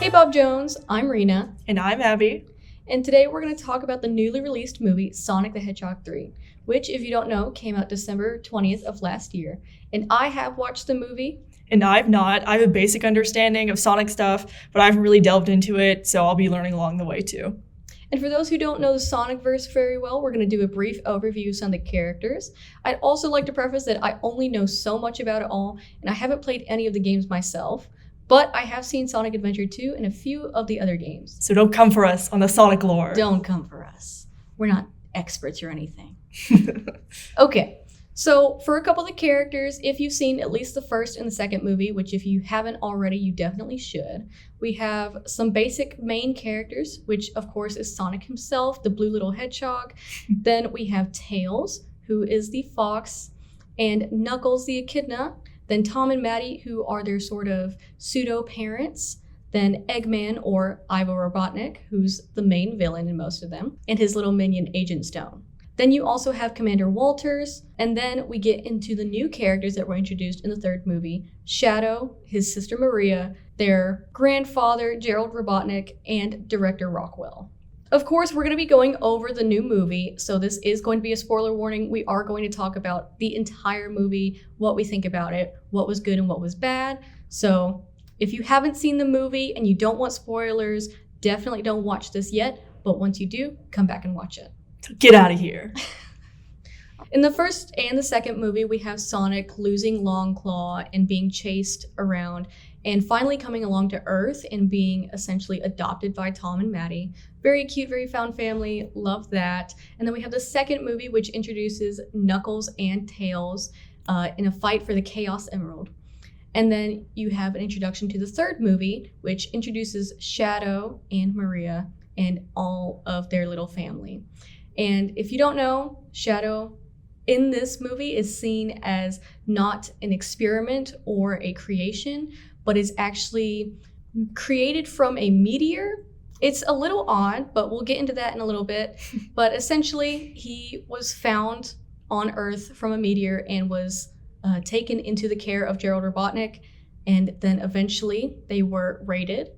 Hey Bob Jones, I'm Rena. And I'm Abbie. And today we're going to talk about the newly released movie Sonic the Hedgehog 3, which, if you don't know, came out December 20th of last year. And I have watched the movie. And I've not. I have a basic understanding of Sonic stuff, but I haven't really delved into it, so I'll be learning along the way too. And for those who don't know the Sonicverse very well, we're going to do a brief overview of some of the characters. I'd also like to preface that I only know so much about it all, and I haven't played any of the games myself. But I have seen Sonic Adventure 2 and a few of the other games. So don't come for us on the Sonic lore. Don't come for us. We're not experts or anything. Okay, so for a couple of the characters, if you've seen at least the first and the second movie, which if you haven't already, you definitely should, we have some basic main characters, which of course is Sonic himself, the blue little hedgehog. Then we have Tails, who is the fox, and Knuckles the echidna. Then Tom and Maddie, who are their sort of pseudo-parents. Then Eggman, or Ivo Robotnik, who's the main villain in most of them, and his little minion, Agent Stone. Then you also have Commander Walters, and then we get into the new characters that were introduced in the third movie, Shadow, his sister Maria, their grandfather, Gerald Robotnik, and Director Rockwell. Of course, we're going to be going over the new movie, so this is going to be a spoiler warning. We are going to talk about the entire movie, what we think about it, what was good and what was bad. So if you haven't seen the movie and you don't want spoilers, definitely don't watch this yet. But once you do, come back and watch it. Get out of here. In the first and the second movie, we have Sonic losing Longclaw and being chased around and finally coming along to Earth and being essentially adopted by Tom and Maddie. Very cute, very found family. Love that. And then we have the second movie, which introduces Knuckles and Tails in a fight for the Chaos Emerald. And then you have an introduction to the third movie, which introduces Shadow and Maria and all of their little family. And if you don't know, Shadow in this movie is seen as not an experiment or a creation, but is actually created from a meteor. It's a little odd, but we'll get into that in a little bit. But essentially, he was found on Earth from a meteor and was taken into the care of Gerald Robotnik. And then eventually they were raided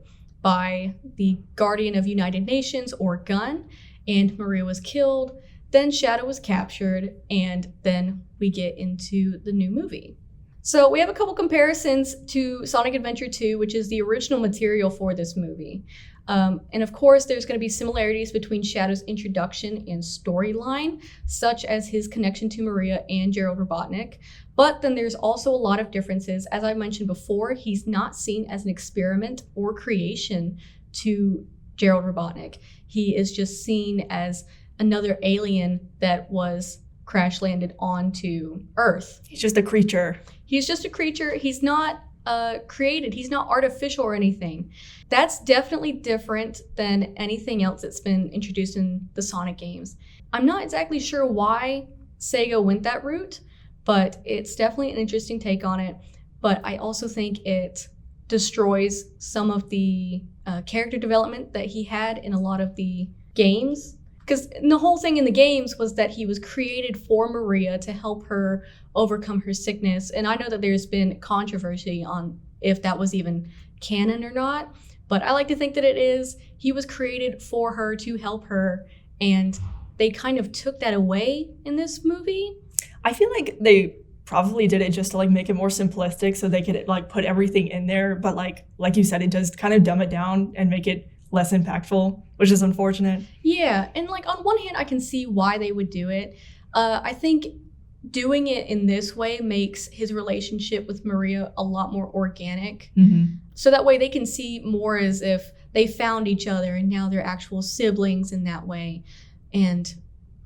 by the Guardian of United Nations, or GUN, and Maria was killed. Then Shadow was captured, and then we get into the new movie. So we have a couple comparisons to Sonic Adventure 2, which is the original material for this movie. And of course, there's going to be similarities between Shadow's introduction and storyline, such as his connection to Maria and Gerald Robotnik. But then there's also a lot of differences. As I mentioned before, he's not seen as an experiment or creation to Gerald Robotnik. He is just seen as another alien that was crash landed onto Earth. He's just a creature. He's just a creature. He's not created. He's not artificial or anything. That's definitely different than anything else that's been introduced in the Sonic games. I'm not exactly sure why Sega went that route, but it's definitely an interesting take on it. But I also think it destroys some of the character development that he had in a lot of the games. Because the whole thing in the games was that he was created for Maria to help her overcome her sickness. And I know that there's been controversy on if that was even canon or not, but I like to think that it is. He was created for her to help her, and they kind of took that away in this movie. I feel like they probably did it just to make it more simplistic so they could put everything in there. But like you said, it does kind of dumb it down and make it less impactful, which is unfortunate. Yeah, and on one hand, I can see why they would do it. I think doing it in this way makes his relationship with Maria a lot more organic. Mm-hmm. So that way they can see more as if they found each other and now they're actual siblings in that way. And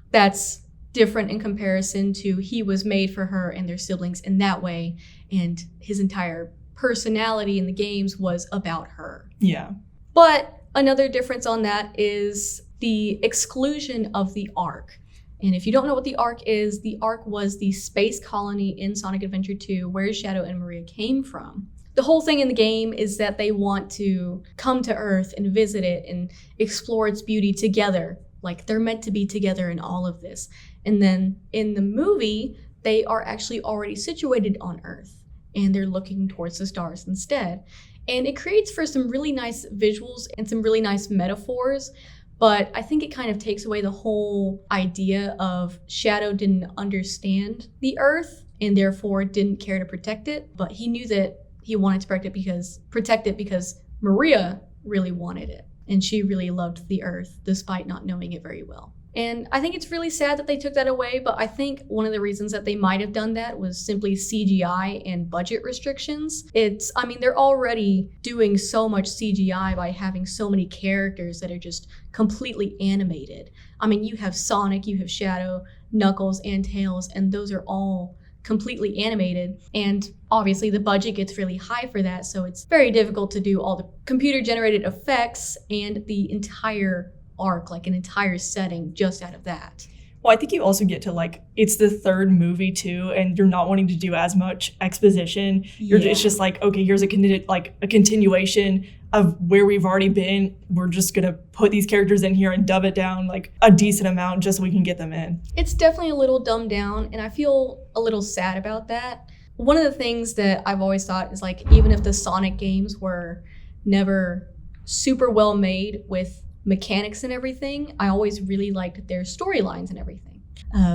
that's different in comparison to he was made for her and their siblings in that way. And his entire personality in the games was about her. Yeah. But another difference on that is the exclusion of the Ark. And if you don't know what the Ark is, the Ark was the space colony in Sonic Adventure 2 where Shadow and Maria came from. The whole thing in the game is that they want to come to Earth and visit it and explore its beauty together. They're meant to be together in all of this. And then in the movie, they are actually already situated on Earth and they're looking towards the stars instead. And it creates for some really nice visuals and some really nice metaphors. But I think it kind of takes away the whole idea of Shadow didn't understand the Earth and therefore didn't care to protect it. But he knew that he wanted to protect it because Maria really wanted it. And she really loved the Earth despite not knowing it very well. And I think it's really sad that they took that away, but I think one of the reasons that they might have done that was simply CGI and budget restrictions. They're already doing so much CGI by having so many characters that are just completely animated. I mean, you have Sonic, you have Shadow, Knuckles, and Tails, and those are all completely animated. And obviously the budget gets really high for that, so it's very difficult to do all the computer-generated effects and the entire arc, like an entire setting just out of that. Well, I think you also get to like, it's the third movie too, and you're not wanting to do as much exposition. It's just like, okay, here's a continuation of where we've already been. We're just gonna put these characters in here and dub it down like a decent amount just so we can get them in. It's definitely a little dumbed down, and I feel a little sad about that. One of the things that I've always thought is like, even if the Sonic games were never super well made with mechanics and everything, I always really liked their storylines and everything.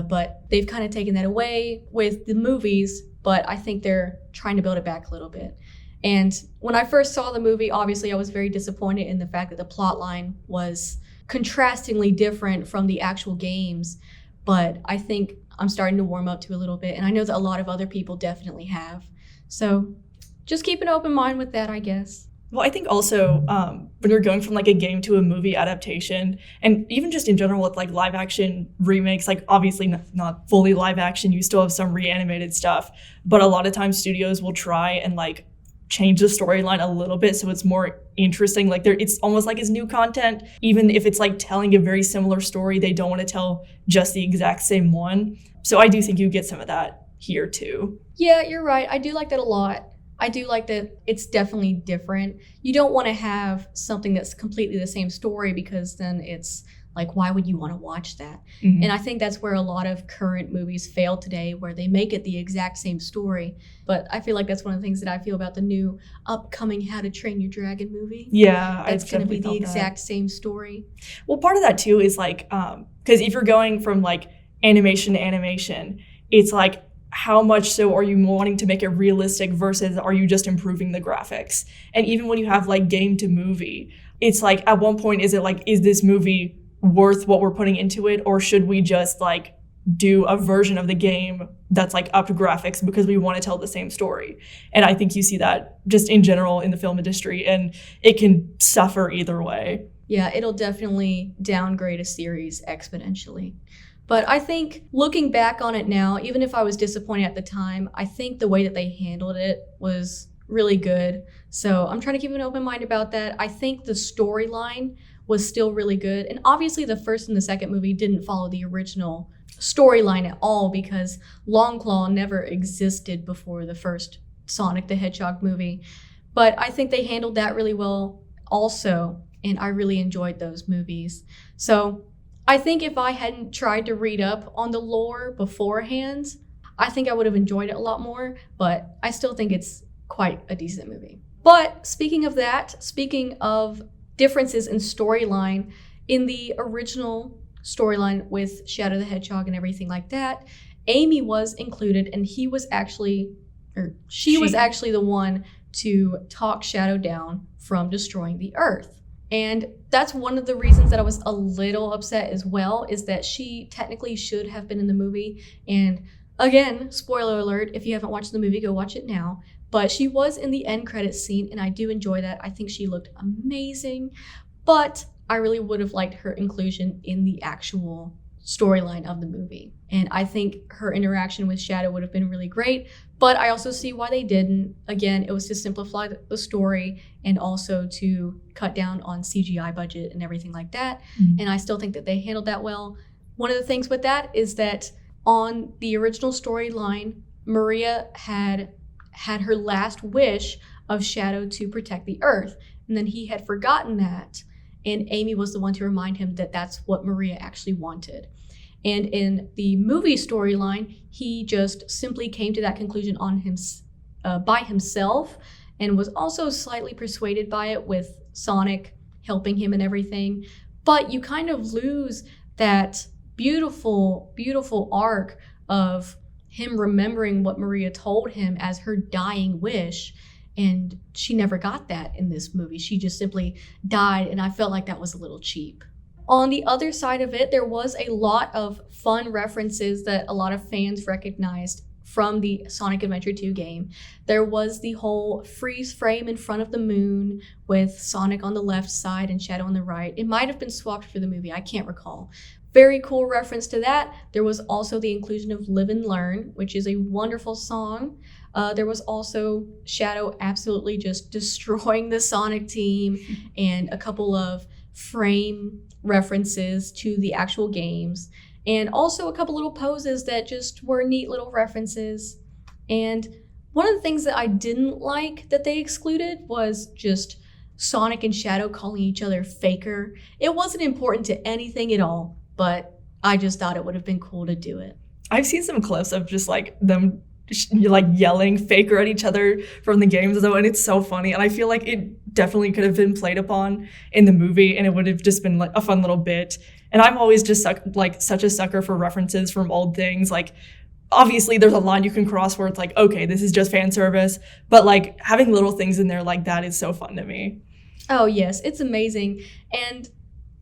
But they've kind of taken that away with the movies, but I think they're trying to build it back a little bit. And when I first saw the movie, obviously I was very disappointed in the fact that the plot line was contrastingly different from the actual games, but I think I'm starting to warm up to a little bit, and I know that a lot of other people definitely have. So just keep an open mind with that, I guess. Well, I think also when you're going from like a game to a movie adaptation, and even just in general with like live action remakes, like obviously not fully live action, you still have some reanimated stuff, but a lot of times studios will try and like change the storyline a little bit so it's more interesting. Like it's almost like it's new content, even if it's like telling a very similar story. They don't want to tell just the exact same one. So I do think you get some of that here too. Yeah, you're right. I do like that a lot. I do like that it's definitely different. You don't want to have something that's completely the same story, because then it's like, why would you want to watch that? Mm-hmm. And I think that's where a lot of current movies fail today, where they make it the exact same story. But I feel like that's one of the things that I feel about the new upcoming How to Train Your Dragon movie. Yeah, that's going to be the exact same story. Well, part of that too is like, because if you're going from like animation to animation, it's like, how much so are you wanting to make it realistic versus are you just improving the graphics? And even when you have like game to movie, it's like, at one point, is it like, is this movie worth what we're putting into it? Or should we just like do a version of the game that's like up to graphics because we want to tell the same story? And I think you see that just in general in the film industry, and it can suffer either way. Yeah, it'll definitely downgrade a series exponentially. But I think looking back on it now, even if I was disappointed at the time, I think the way that they handled it was really good. So I'm trying to keep an open mind about that. I think the storyline was still really good. And obviously the first and the second movie didn't follow the original storyline at all, because Longclaw never existed before the first Sonic the Hedgehog movie. But I think they handled that really well also, and I really enjoyed those movies. So I think if I hadn't tried to read up on the lore beforehand, I think I would have enjoyed it a lot more, but I still think it's quite a decent movie. But speaking of differences in storyline, in the original storyline with Shadow the Hedgehog and everything like that, Amy was included, and she was actually the one to talk Shadow down from destroying the Earth. And that's one of the reasons that I was a little upset as well, is that she technically should have been in the movie. And again, spoiler alert, if you haven't watched the movie, go watch it now. But she was in the end credits scene, and I do enjoy that. I think she looked amazing, but I really would have liked her inclusion in the actual storyline of the movie. And I think her interaction with Shadow would have been really great, but I also see why they didn't. Again, it was to simplify the story and also to cut down on CGI budget and everything like that. Mm-hmm. And I still think that they handled that well. One of the things with that is that on the original storyline, Maria had her last wish of Shadow to protect the Earth, and then he had forgotten that, and Amy was the one to remind him that that's what Maria actually wanted. And in the movie storyline, he just simply came to that conclusion by himself, and was also slightly persuaded by it with Sonic helping him and everything. But you kind of lose that beautiful, beautiful arc of him remembering what Maria told him as her dying wish. And she never got that in this movie. She just simply died, and I felt like that was a little cheap. On the other side of it, there was a lot of fun references that a lot of fans recognized from the Sonic Adventure 2 game. There was the whole freeze frame in front of the moon with Sonic on the left side and Shadow on the right. It might have been swapped for the movie, I can't recall. Very cool reference to that. There was also the inclusion of Live and Learn, which is a wonderful song. There was also Shadow absolutely just destroying the Sonic team, and a couple of frame references to the actual games, and also a couple little poses that just were neat little references. And one of the things that I didn't like that they excluded was just Sonic and Shadow calling each other Faker. It wasn't important to anything at all, but I just thought it would have been cool to do it. I've seen some clips of just like them like yelling Faker at each other from the games though, and it's so funny, and I feel like it definitely could have been played upon in the movie, and it would have just been like a fun little bit. And I'm always just such a sucker for references from old things. Like obviously there's a line you can cross where it's like, okay, this is just fan service, but like having little things in there like that is so fun to me. Oh yes, it's amazing. And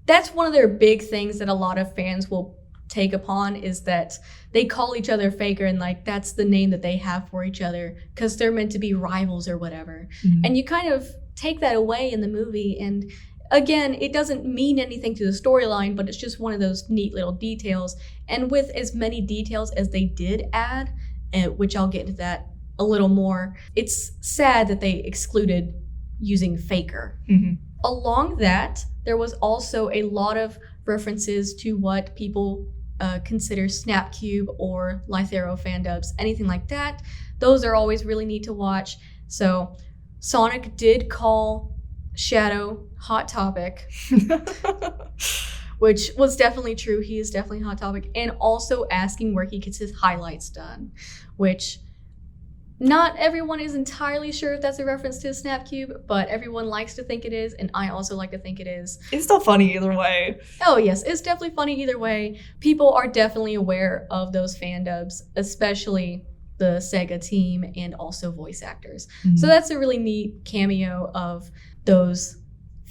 that's one of their big things that a lot of fans will take upon, is that they call each other Faker, and like that's the name that they have for each other because they're meant to be rivals or whatever. Mm-hmm. And you kind of take that away in the movie, and again, it doesn't mean anything to the storyline, but it's just one of those neat little details. And with as many details as they did add, which I'll get into that a little more, it's sad that they excluded using Faker. Mm-hmm. Along that, there was also a lot of references to what people consider Snapcube or Lythero fandubs, anything like that. Those are always really neat to watch. So Sonic did call Shadow Hot Topic, which was definitely true. He is definitely Hot Topic. And also asking where he gets his highlights done, which not everyone is entirely sure if that's a reference to Snapcube, but everyone likes to think it is, and I also like to think it is. It's still funny either way. Oh yes, it's definitely funny either way. People are definitely aware of those fandubs, especially the Sega team and also voice actors. Mm-hmm. So that's a really neat cameo of those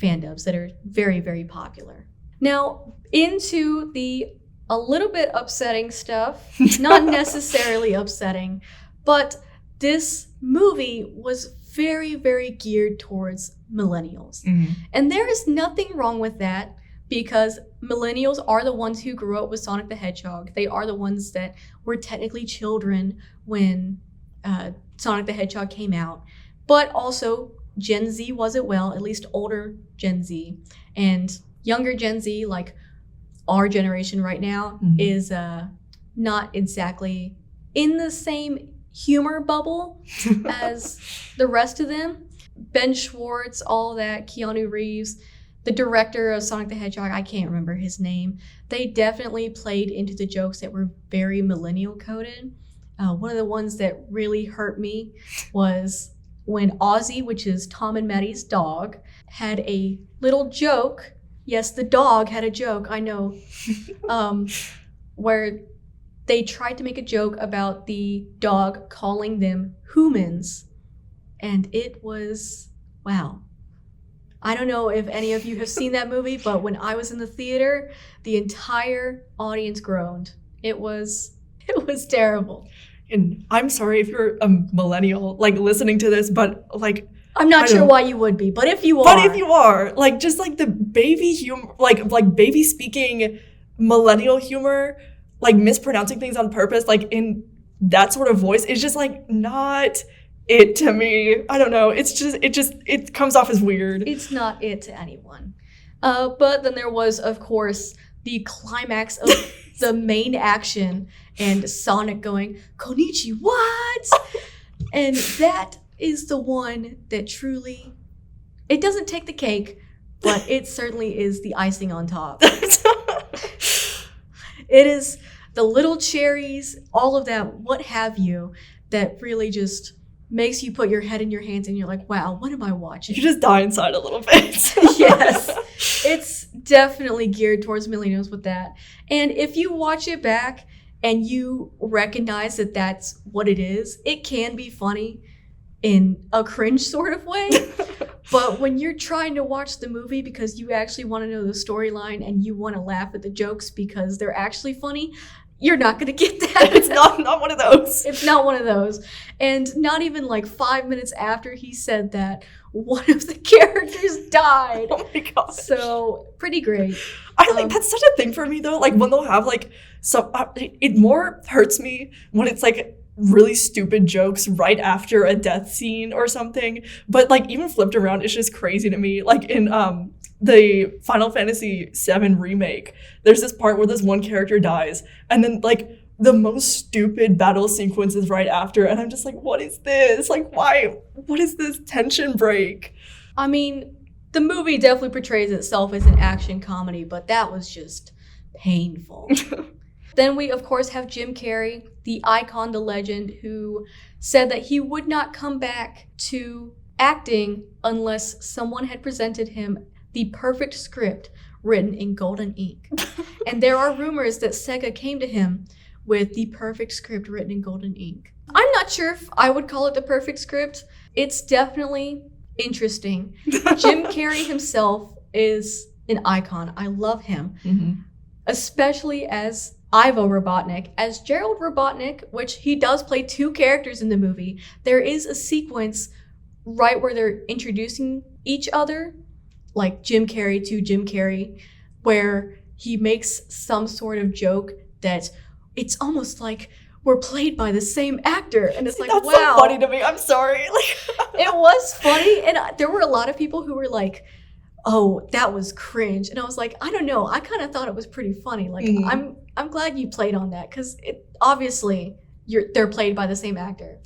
fandubs that are very, very popular. Now, into the a little bit upsetting stuff. Not necessarily upsetting, but this movie was very, very geared towards millennials. Mm-hmm. And there is nothing wrong with that, because millennials are the ones who grew up with Sonic the Hedgehog. They are the ones that were technically children when Sonic the Hedgehog came out. But also, Gen Z was it well, at least older Gen Z. And younger Gen Z, like our generation right now, mm-hmm. is not exactly in the same humor bubble as the rest of them. Ben Schwartz, all that, Keanu Reeves, the director of Sonic the Hedgehog, I can't remember his name. They definitely played into the jokes that were very millennial coded. One of the ones that really hurt me was when Ozzy, which is Tom and Maddie's dog, had a little joke. Yes, the dog had a joke, I know. Where they tried to make a joke about the dog calling them humans. And it was, wow. I don't know if any of you have seen that movie, but when I was in the theater, the entire audience groaned. It was terrible. And I'm sorry if you're a millennial, like, listening to this, but, like, I'm not sure why you would be, but if you are. But if you are, like, just, like, the baby humor, like baby speaking millennial humor, like, mispronouncing things on purpose, like, in that sort of voice, is just, like, not it to me. I don't know. It comes off as weird. It's not it to anyone. But then there was, of course, the climax of the main action and Sonic going, "Konichi, what?" And that is the one that truly, it doesn't take the cake, but it certainly is the icing on top. It is the little cherries, all of that, what have you, that really just makes you put your head in your hands and you're like, wow, what am I watching? You just die inside a little bit. Yes, it's definitely geared towards millennials with that. And if you watch it back and you recognize that that's what it is, it can be funny in a cringe sort of way. But when you're trying to watch the movie because you actually want to know the storyline and you want to laugh at the jokes because they're actually funny, you're not going to get that. It's not one of those. It's not one of those. And not even like 5 minutes after he said that, one of the characters died. Oh my god. So, pretty great. I think that's such a thing for me though. Like when they'll have like some, it more hurts me when it's like really stupid jokes right after a death scene or something. But like even flipped around, it's just crazy to me. Like in the Final Fantasy VII remake, there's this part where this one character dies, and then like the most stupid battle sequences right after, and I'm just like, what is this? Like, why? What is this tension break? I mean, the movie definitely portrays itself as an action comedy, but that was just painful. Then we, of course, have Jim Carrey, the icon, the legend, who said that he would not come back to acting unless someone had presented him the perfect script written in golden ink. And there are rumors that Sega came to him with the perfect script written in golden ink. I'm not sure if I would call it the perfect script. It's definitely interesting. Jim Carrey himself is an icon. I love him, especially as Ivo Robotnik. As Gerald Robotnik, which he does play 2 characters in the movie, there is a sequence right where they're introducing each other, like Jim Carrey to Jim Carrey, where he makes some sort of joke that it's almost like we're played by the same actor. And it's like, That's wow. so funny to me. I'm sorry. It was funny. And there were a lot of people who were like, oh, that was cringe. And I was like, I don't know. I kind of thought it was pretty funny. Like, I'm glad you played on that because it obviously they're played by the same actor.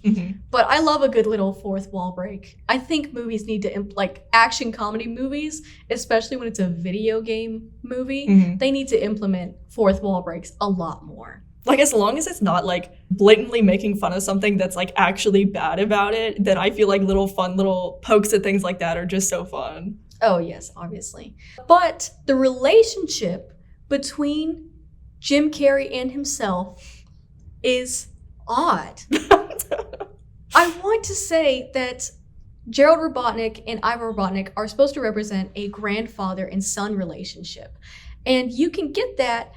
But I love a good little fourth wall break. I think movies need to, like action comedy movies, especially when it's a video game movie, they need to implement fourth wall breaks a lot more. Like as long as it's not like blatantly making fun of something that's like actually bad about it, then I feel like little fun little pokes at things like that are just so fun. Oh yes, obviously. But the relationship between Jim Carrey and himself is odd. I want to say that Gerald Robotnik and Ivo Robotnik are supposed to represent a grandfather and son relationship. And you can get that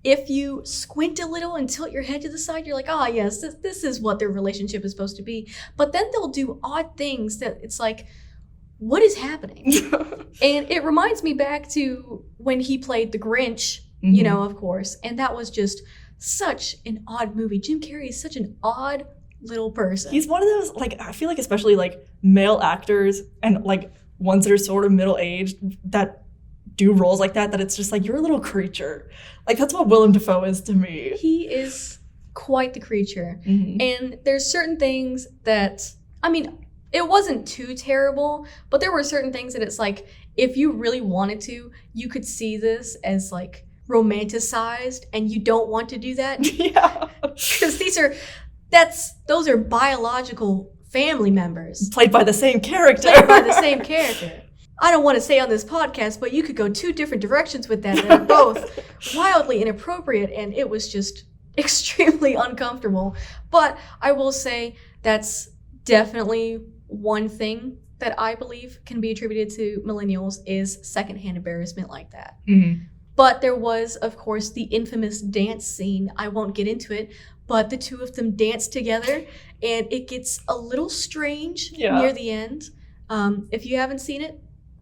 if you squint a little and tilt your head to the side. You're like, oh yes, this is what their relationship is supposed to be. But then they'll do odd things that it's like, what is happening? And it reminds me back to when he played the Grinch, you know, of course. And that was just such an odd movie. Jim Carrey is such an odd little person. He's one of those, like, I feel like especially like male actors and like ones that are sort of middle-aged that do roles like that it's just like, you're a little creature. Like that's what Willem Dafoe is to me. He is quite the creature. And there's certain things that, I mean, it wasn't too terrible, but there were certain things that it's like, if you really wanted to, you could see this as like romanticized, and you don't want to do that. Yeah. Because those are biological family members. Played by the same character. I don't want to say on this podcast, but you could go 2 different directions with that are both wildly inappropriate, and it was just extremely uncomfortable. But I will say that's definitely one thing that I believe can be attributed to millennials is secondhand embarrassment like that. But there was, of course, the infamous dance scene. I won't get into it, but the 2 of them dance together, and it gets a little strange near the end. If you haven't seen it,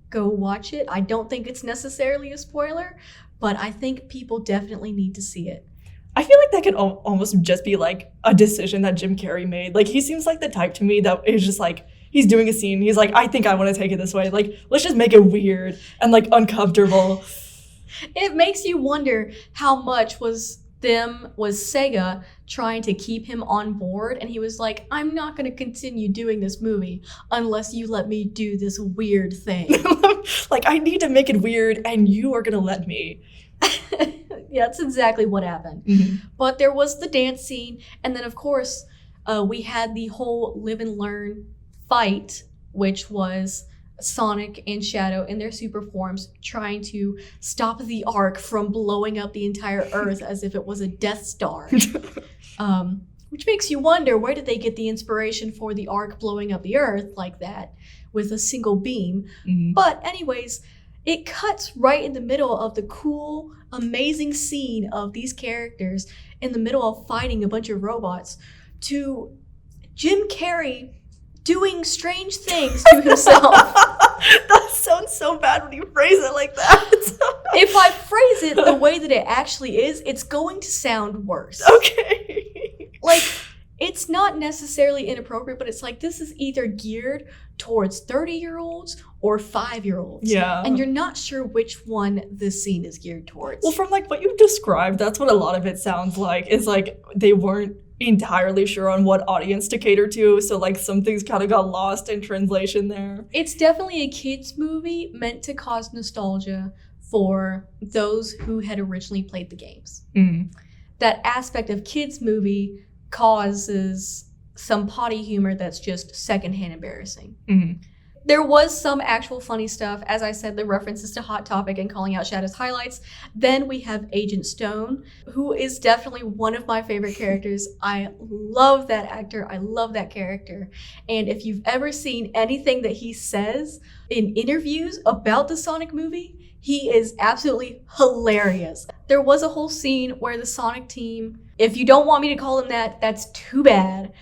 go watch it. I don't think it's necessarily a spoiler, but I think people definitely need to see it. I feel like that could almost just be like a decision that Jim Carrey made. Like he seems like the type to me that is just like, he's doing a scene, he's like, I think I want to take it this way. Like, let's just make it weird and like uncomfortable. It makes you wonder how much was Sega trying to keep him on board, and he was like, I'm not going to continue doing this movie unless you let me do this weird thing. Like, I need to make it weird, and you are going to let me. Yeah, that's exactly what happened. But there was the dance scene, and then, of course, We had the whole live and learn fight, which was Sonic and Shadow in their super forms trying to stop the Ark from blowing up the entire Earth as if it was a Death Star. Which makes you wonder, where did they get the inspiration for the Ark blowing up the Earth like that with a single beam? Mhm. But anyways, it cuts right in the middle of the cool, amazing scene of these characters in the middle of fighting a bunch of robots to Jim Carrey doing strange things to himself. That sounds so bad when you phrase it like that. If I phrase it the way that it actually is, it's going to sound worse. Okay. Like, it's not necessarily inappropriate, but it's like this is either geared towards 30-year-olds or 5-year-olds. Yeah. And you're not sure which one this scene is geared towards. Well, from like what you described, that's what a lot of it sounds like. It's like they weren't entirely sure on what audience to cater to, so like some things kind of got lost in translation there. It's definitely a kids movie meant to cause nostalgia for those who had originally played the games. Mm. That aspect of kids movie causes some potty humor that's just secondhand embarrassing. Mm. There was some actual funny stuff. As I said, the references to Hot Topic and calling out Shadow's highlights. Then we have Agent Stone, who is definitely one of my favorite characters. I love that actor. I love that character. And if you've ever seen anything that he says in interviews about the Sonic movie, he is absolutely hilarious. There was a whole scene where the Sonic team, if you don't want me to call them that, that's too bad.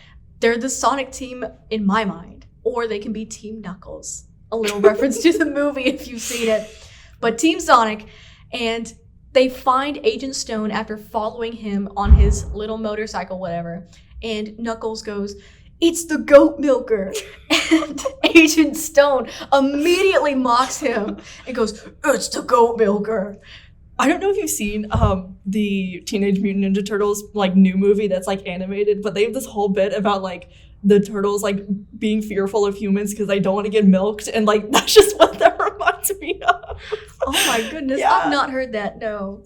They're the Sonic team in my mind. Or they can be Team Knuckles. A little reference to the movie if you've seen it. But Team Sonic, and they find Agent Stone after following him on his little motorcycle, whatever. And Knuckles goes, "It's the goat milker." And Agent Stone immediately mocks him and goes, "It's the goat milker." I don't know if you've seen the Teenage Mutant Ninja Turtles like new movie that's like animated, but they have this whole bit about like the turtles like being fearful of humans because they don't want to get milked, and like that's just what that reminds me of. Oh my goodness, Yeah. I've not heard that, no.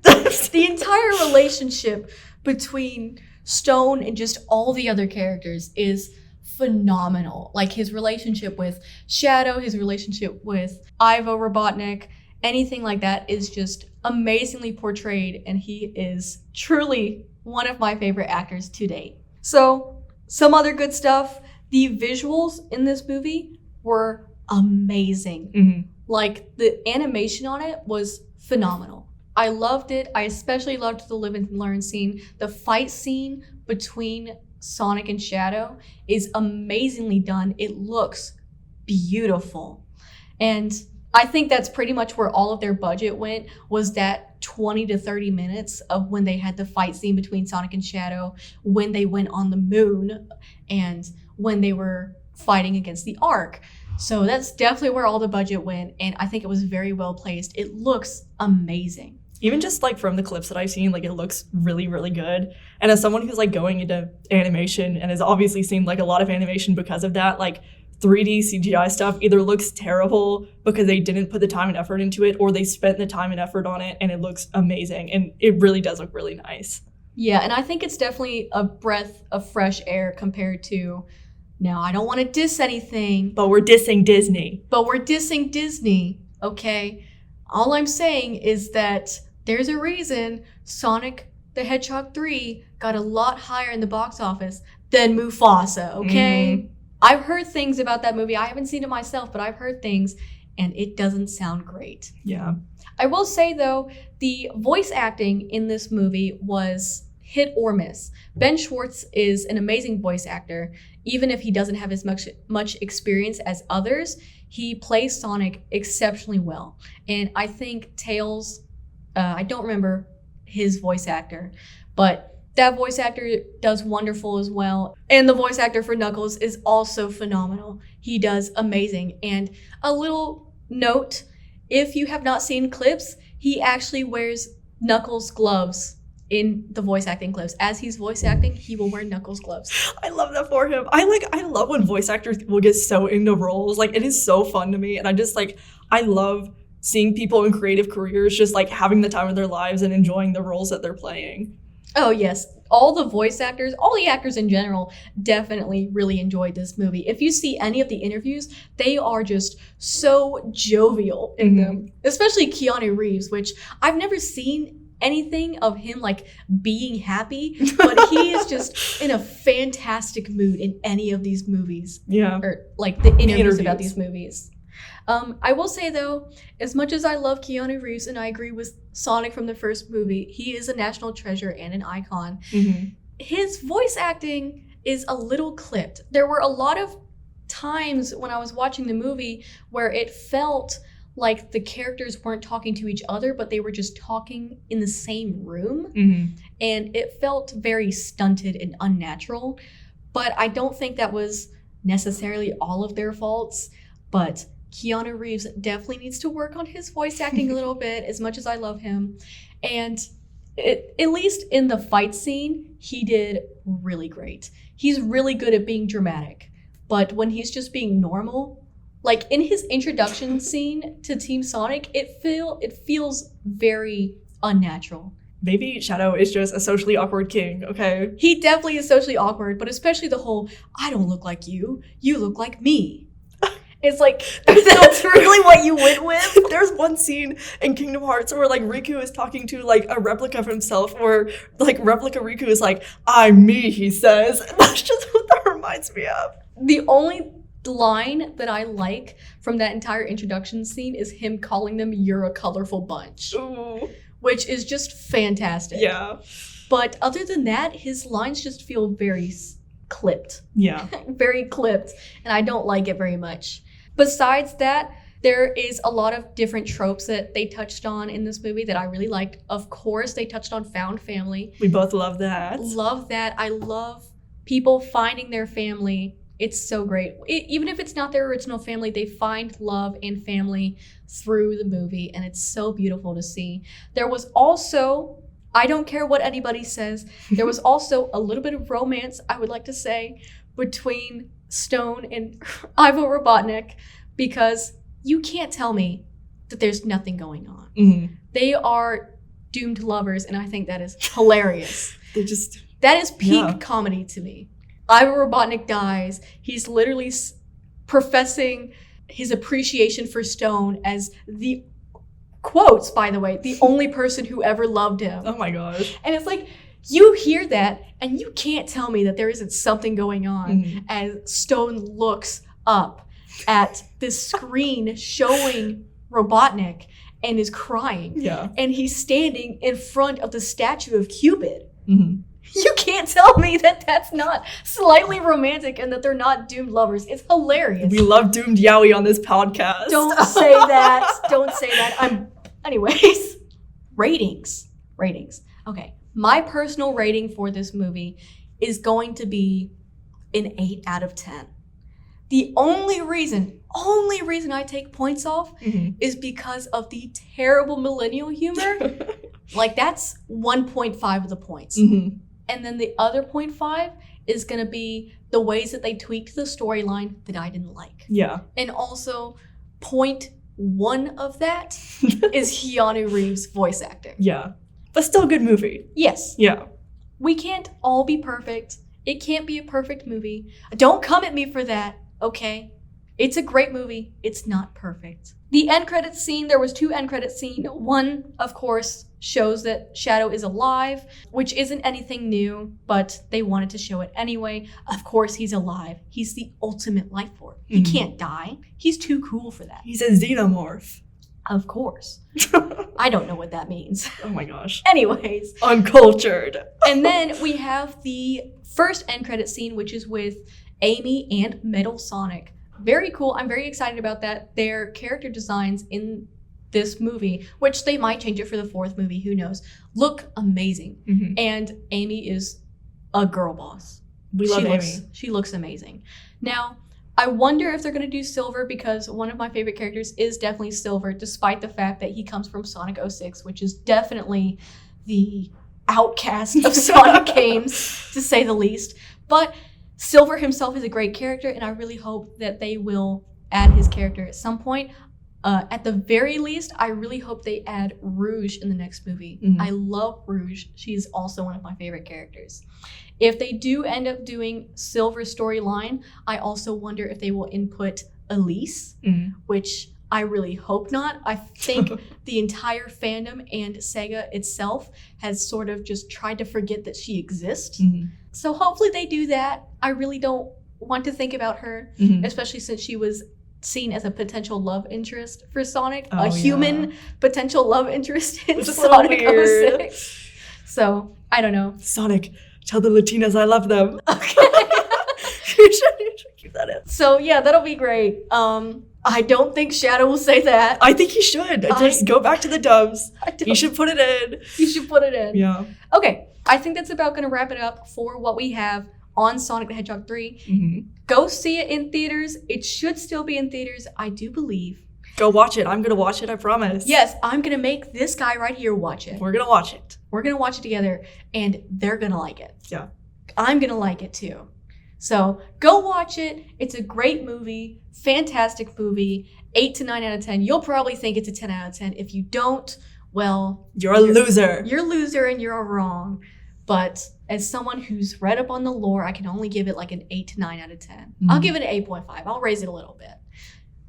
The entire relationship between Stone and just all the other characters is phenomenal. Like his relationship with Shadow, his relationship with Ivo Robotnik, anything like that is just amazingly portrayed, and he is truly one of my favorite actors to date. So, some other good stuff. The visuals in this movie were amazing. Mm-hmm. Like, the animation on it was phenomenal. I loved it. I especially loved the live and learn scene. The fight scene between Sonic and Shadow is amazingly done. It looks beautiful. And I think that's pretty much where all of their budget went, was that 20 to 30 minutes of when they had the fight scene between Sonic and Shadow, when they went on the moon, and when they were fighting against the Ark. So that's definitely where all the budget went, and I think it was very well placed. It looks amazing. Even just like from the clips that I've seen, like it looks really, really good. And as someone who's like going into animation and has obviously seen like a lot of animation because of that, like 3D CGI stuff either looks terrible because they didn't put the time and effort into it, or they spent the time and effort on it and it looks amazing. And it really does look really nice. Yeah, and I think it's definitely a breath of fresh air compared to, now I don't want to diss anything, But we're dissing Disney. but we're dissing Disney, okay? All I'm saying is that there's a reason Sonic the Hedgehog 3 got a lot higher in the box office than Mufasa, okay? I've heard things about that movie. I haven't seen it myself, but I've heard things, and it doesn't sound great. Yeah. I will say, though, the voice acting in this movie was hit or miss. Ben Schwartz is an amazing voice actor. Even if he doesn't have as much experience as others, he plays Sonic exceptionally well. And I think Tails, I don't remember his voice actor, but that voice actor does wonderful as well. And the voice actor for Knuckles is also phenomenal. He does amazing. And a little note, if you have not seen clips, he actually wears Knuckles gloves in the voice acting clips. As he's voice acting, he will wear Knuckles gloves. I love that for him. I love when voice actors will get so into roles. Like, it is so fun to me. And I love seeing people in creative careers just like having the time of their lives and enjoying the roles that they're playing. Oh, yes. All the voice actors, all the actors in general, definitely really enjoyed this movie. If you see any of the interviews, they are just so jovial in them. Especially Keanu Reeves, which I've never seen anything of him like being happy, but he is just in a fantastic mood in any of these movies. Yeah. Or like the interviews about these movies. I will say though, as much as I love Keanu Reeves and I agree with Sonic from the first movie, he is a national treasure and an icon. His voice acting is a little clipped. There were a lot of times when I was watching the movie where it felt like the characters weren't talking to each other, but they were just talking in the same room. And it felt very stunted and unnatural. But I don't think that was necessarily all of their faults. But Keanu Reeves definitely needs to work on his voice acting a little bit, as much as I love him. And at least in the fight scene, he did really great. He's really good at being dramatic. But when he's just being normal, like in his introduction scene to Team Sonic, it feels very unnatural. Maybe Shadow is just a socially awkward king, okay? He definitely is socially awkward, but especially the whole, I don't look like you look like me. It's like, that's really what you went with? There's one scene in Kingdom Hearts where, like, Riku is talking to, like, a replica of himself, or, like, replica Riku is like, I'm me, he says. And that's just what that reminds me of. The only line that I like from that entire introduction scene is him calling them, you're a colorful bunch. Ooh. Which is just fantastic. Yeah. But other than that, his lines just feel very clipped. Yeah. Very clipped, and I don't like it very much. Besides that, there is a lot of different tropes that they touched on in this movie that I really liked. Of course, they touched on found family. We both love that. Love that. I love people finding their family. It's so great. Even if it's not their original family, they find love and family through the movie, and it's so beautiful to see. There was also, I don't care what anybody says, there was also a little bit of romance, I would like to say, between Stone and Ivo Robotnik, because you can't tell me that there's nothing going on. They are doomed lovers, and I think that is hilarious. That is peak comedy to me. Ivo Robotnik dies. He's literally professing his appreciation for Stone as the, quotes, by the way, the only person who ever loved him. Oh my gosh. And it's like, you hear that, and you can't tell me that there isn't something going on as Stone looks up at this screen showing Robotnik and is crying. Yeah. And he's standing in front of the statue of Cupid. You can't tell me that that's not slightly romantic and that they're not doomed lovers. It's hilarious. We love doomed yaoi on this podcast. Don't say that. Don't say that. Anyways, ratings. Okay. My personal rating for this movie is going to be an 8 out of 10. The only reason I take points off is because of the terrible millennial humor. Like, that's 1.5 of the points. And then the other 0.5 is going to be the ways that they tweaked the storyline that I didn't like. Yeah. And also, 0.1 of that is Keanu Reeves' voice acting. Yeah. But still a good movie. Yes. Yeah. We can't all be perfect. It can't be a perfect movie. Don't come at me for that, okay? It's a great movie. It's not perfect. The end credits scene, there was 2 end credits scene. One, of course, shows that Shadow is alive, which isn't anything new, but they wanted to show it anyway. Of course he's alive. He's the ultimate life form. He can't die. He's too cool for that. He's a xenomorph. Of course. I don't know what that means. Oh my gosh. Anyways. Uncultured. And then we have the first end credit scene, which is with Amy and Metal Sonic. Very cool. I'm very excited about that. Their character designs in this movie, which they might change it for the 4th movie, who knows, look amazing. And Amy is a girl boss. We love Amy. She looks amazing. Now, I wonder if they're going to do Silver, because one of my favorite characters is definitely Silver, despite the fact that he comes from Sonic 06, which is definitely the outcast of Sonic games, to say the least. But Silver himself is a great character, and I really hope that they will add his character at some point. At the very least, I really hope they add Rouge in the next movie. I love Rouge. She's also one of my favorite characters. If they do end up doing Silver's storyline, I also wonder if they will input Elise, which I really hope not. I think the entire fandom and Sega itself has sort of just tried to forget that she exists. So hopefully they do that. I really don't want to think about her, especially since she was seen as a potential love interest for Sonic, a human potential love interest in Sonic 06. So, I don't know. Sonic, tell the Latinas I love them. Okay. you should keep that in. So, yeah, that'll be great. I don't think Shadow will say that. I think he should. Just go back to the dubs. You should put it in. You should put it in. Yeah. Okay, I think that's about going to wrap it up for what we have on Sonic the Hedgehog 3. Go see it in theaters. It should still be in theaters, I do believe. Go watch it. I'm going to watch it, I promise. Yes, I'm going to make this guy right here watch it. We're going to watch it. We're going to watch it together, and they're going to like it. Yeah. I'm going to like it too. So go watch it. It's a great movie, fantastic movie, 8 to 9 out of 10. You'll probably think it's a 10 out of 10. If you don't, well... You're a loser. You're a loser and you're wrong. But as someone who's read up on the lore, I can only give it like an 8 to 9 out of 10. I'll give it an 8.5. I'll raise it a little bit.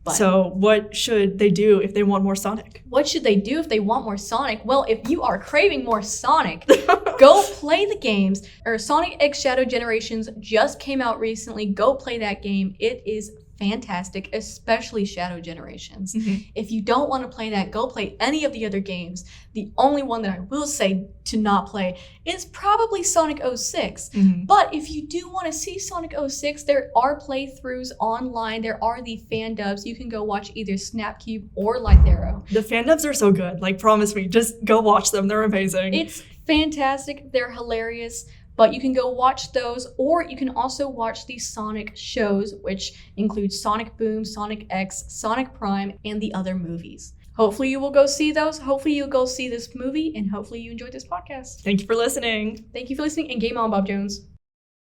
But so what should they do if they want more Sonic? What should they do if they want more Sonic? Well, if you are craving more Sonic, go play the games. Sonic X Shadow Generations just came out recently. Go play that game. It is fantastic, especially Shadow Generations. If you don't want to play that, go play any of the other games. The only one that I will say to not play is probably Sonic 06. But if you do want to see Sonic 06, there are playthroughs online. There are the fan dubs. You can go watch either Snapcube or Light Arrow. The fan dubs are so good. Like, promise me, just go watch them. They're amazing. It's fantastic. They're hilarious. But you can go watch those, or you can also watch the Sonic shows, which include Sonic Boom, Sonic X, Sonic Prime, and the other movies. Hopefully you will go see those. Hopefully you'll go see this movie, and hopefully you enjoyed this podcast. Thank you for listening. Thank you for listening, and game on, Bob Jones.